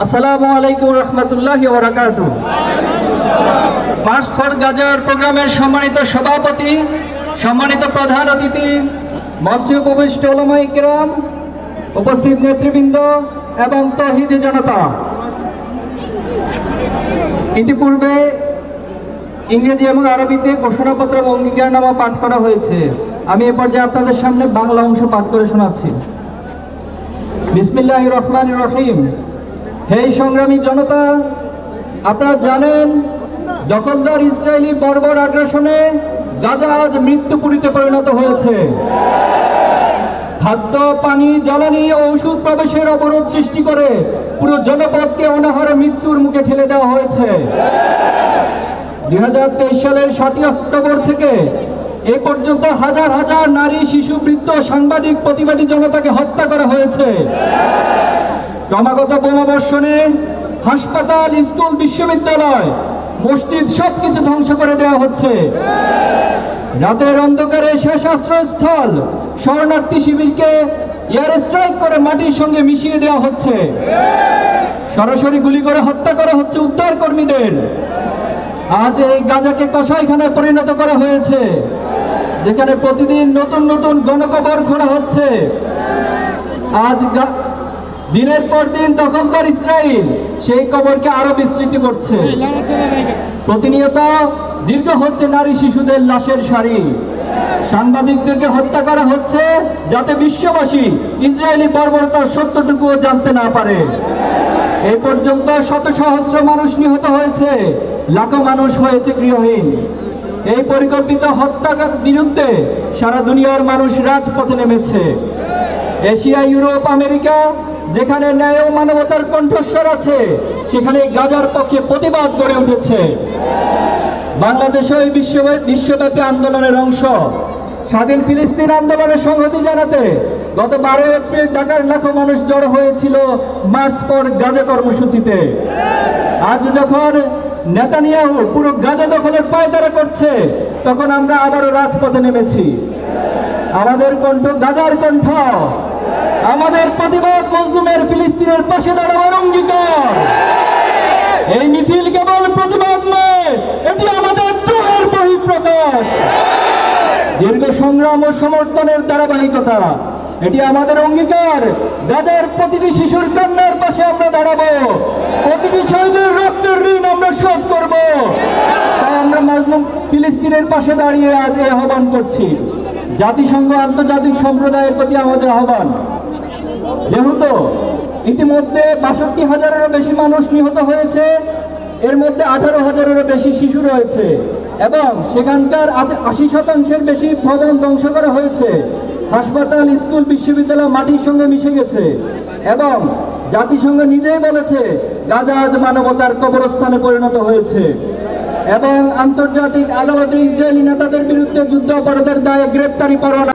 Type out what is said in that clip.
আসসালামু আলাইকুম রহমতুল্লাহি ওয়া বারাকাতুহু। মার্চ ফর গাজার প্রোগ্রামের সম্মানিত সভাপতি, সম্মানিত প্রধান অতিথি, মঞ্চে উপবিষ্ট উলামায়ে কেরাম, উপস্থিত নেতৃবৃন্দ এবং তৌহিদি জনতা, ইতিপূর্বে ইংরেজি এবং আরবিতে ঘোষণাপত্র এবং অঙ্গীকারনামা পাঠ করা হয়েছে। আমি এ পর্যায়ে আপনাদের সামনে বাংলা অংশ পাঠ করে শোনাচ্ছি। বিসমিল্লাহির রহমানির রহিম। হে সংগ্রামী জনতা, আপনারা জানেন দখলদার ইসরায়েলি বর্বর আগ্রাসনে গাজা আজ মৃত্যুপুরীতে পরিণত হয়েছে। খাদ্য, পানি, জ্বালানি ও ওষুধ প্রবেশের অবরোধ সৃষ্টি করে পুরো জনপদকে অনাহারে মৃত্যুর মুখে ঠেলে দেওয়া হয়েছে। 2023 সালের 7 অক্টোবর থেকে এ পর্যন্ত হাজার হাজার নারী, শিশু, বৃদ্ধ, সাংবাদিক, প্রতিবাদী জনতাকে হত্যা করা হয়েছে। ক্রমাগত বোমাবর্ষণে হাসপাতাল, স্কুল, বিশ্ববিদ্যালয়, মসজিদ সবকিছু ধ্বংস করে দেওয়া হচ্ছে। রাতের অন্ধকারে শেষ আশ্রয়স্থল শরণার্থী শিবিরকে এয়ার স্ট্রাইক করে মাটির সঙ্গে মিশিয়ে দেওয়া হচ্ছে। সরাসরি গুলি করে হত্যা করা হচ্ছে উদ্ধার কর্মীদের। আজ এই গাজাকে কসাইখানায় পরিণত করা হয়েছে, যেখানে প্রতিদিন নতুন নতুন গণকবর খোঁড়া হচ্ছে। আজ দিনের পর দিন দখলদার ইসরায়েল সেই কবরকে আরো বিস্তৃত করছে। প্রতিনিয়ত দীর্ঘ হচ্ছে নারী, শিশুদের লাশের সারি। সাংবাদিকদেরকে হত্যা করা হচ্ছে যাতে বিশ্ববাসী ইসরায়েলি বর্বরতার সত্যটুকুও জানতে না পারে। এই পর্যন্ত শত সহস্র মানুষ নিহত হয়েছে, লাখো মানুষ হয়েছে গৃহহীন। এই পরিকল্পিত হত্যার বিরুদ্ধে সারা দুনিয়ার মানুষ রাজপথে নেমেছে। এশিয়া, ইউরোপ, আমেরিকা, যেখানে ন্যায় ও মানবতার কণ্ঠস্বর আছে, সেখানে গাজার পক্ষে প্রতিবাদ গড়ে উঠেছে। বাংলাদেশে এই বিশ্বব্যাপী আন্দোলনের অংশ। স্বাধীন ফিলিস্তিন আন্দোলনের সংহতি জানাতে গত 12 এপ্রিল ঢাকার লাখো মানুষ জড়ো হয়েছিল মার্চ ফর গাজা কর্মসূচিতে। আজ যখন নেতানিয়াহু পুরো গাজা দখলের পায়তারা করছে, তখন আমরা আবারও রাজপথে নেমেছি। আমাদের কণ্ঠ গাজার কণ্ঠ, আমাদের প্রতিবাদ মজলুমের ফিলিস্তিনের পাশে দাঁড়াবার অঙ্গীকার। এই মিছিল কেবল প্রতিবাদ নয়, এটি আমাদের দ্রোহের বহিঃপ্রকাশ। দীর্ঘ সংগ্রাম ও সমর্থনের ধারাবাহিকতা। এটি আমাদের অঙ্গীকার, গাজার প্রতিটি শিশুর কান্নার পাশে আমরা দাঁড়াবো, প্রতিটি শহীদের রক্তের ঋণ আমরা শোধ করব। তাই আমরা মাজলুম ফিলিস্তিনের পাশে দাঁড়িয়ে আজ এই আহ্বান করছি। জাতিসংঘ, আন্তর্জাতিক সম্প্রদায়ের প্রতি আমাদের আহ্বান, যেহেতু ইতিমধ্যে 62,000-এরও বেশি মানুষ নিহত হয়েছে, এর মধ্যে 18,000-এরও বেশি শিশু রয়েছে এবং সেখানকার 80% বেশি ভবন ধ্বংস করা হয়েছে। হাসপাতাল, স্কুল, বিশ্ববিদ্যালয় মাটির সঙ্গে মিশে গেছে এবং জাতিসংঘ নিজেই বলেছে গাজা আজ মানবতার কবরস্থানে পরিণত হয়েছে এবং আন্তর্জাতিক আদালতে ইসরায়েলি নেতাদের বিরুদ্ধে যুদ্ধাপরাধের দায়ে গ্রেপ্তারি পরোয়ানা